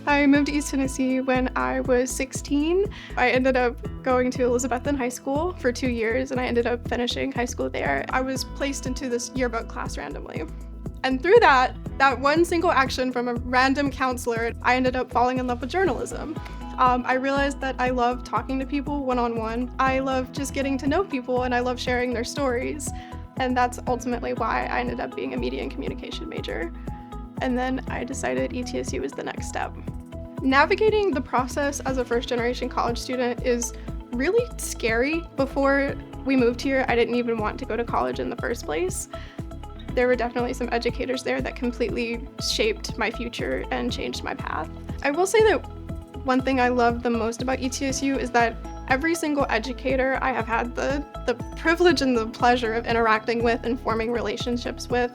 I moved to East Tennessee when I was 16. I ended up going to Elizabethton High School for 2 years, and I ended up finishing high school there. I was placed into this yearbook class randomly. And through that one single action from a random counselor, I ended up falling in love with journalism. I realized that I love talking to people one-on-one. I love just getting to know people, and I love sharing their stories. And that's ultimately why I ended up being a media and communication major. And then I decided ETSU was the next step. Navigating the process as a first-generation college student is really scary. Before we moved here, I didn't even want to go to college in the first place. There were definitely some educators there that completely shaped my future and changed my path. I will say that one thing I love the most about ETSU is that every single educator I have had the privilege and the pleasure of interacting with and forming relationships with,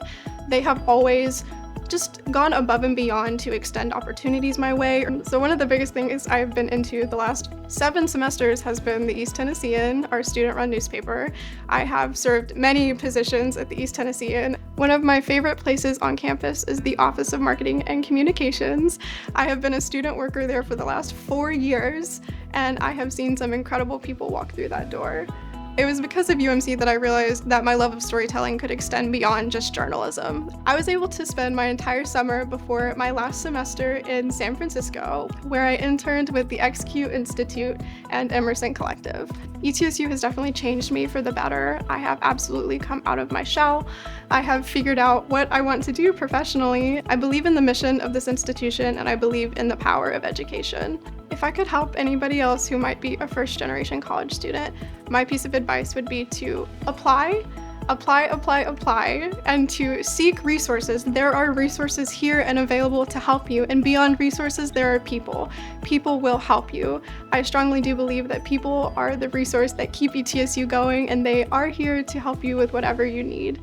they have always just gone above and beyond to extend opportunities my way. So one of the biggest things I've been into the last 7 semesters has been the East Tennessean, our student-run newspaper. I have served many positions at the East Tennessean. One of my favorite places on campus is the Office of Marketing and Communications. I have been a student worker there for the last 4 years, and I have seen some incredible people walk through that door. It was because of UMC that I realized that my love of storytelling could extend beyond just journalism. I was able to spend my entire summer before my last semester in San Francisco, where I interned with the XQ Institute and Emerson Collective. ETSU has definitely changed me for the better. I have absolutely come out of my shell. I have figured out what I want to do professionally. I believe in the mission of this institution, and I believe in the power of education. If I could help anybody else who might be a first-generation college student, my piece of advice would be to apply, and to seek resources. There are resources here and available to help you, and beyond resources, there are people. People will help you. I strongly do believe that people are the resource that keep ETSU going, and they are here to help you with whatever you need.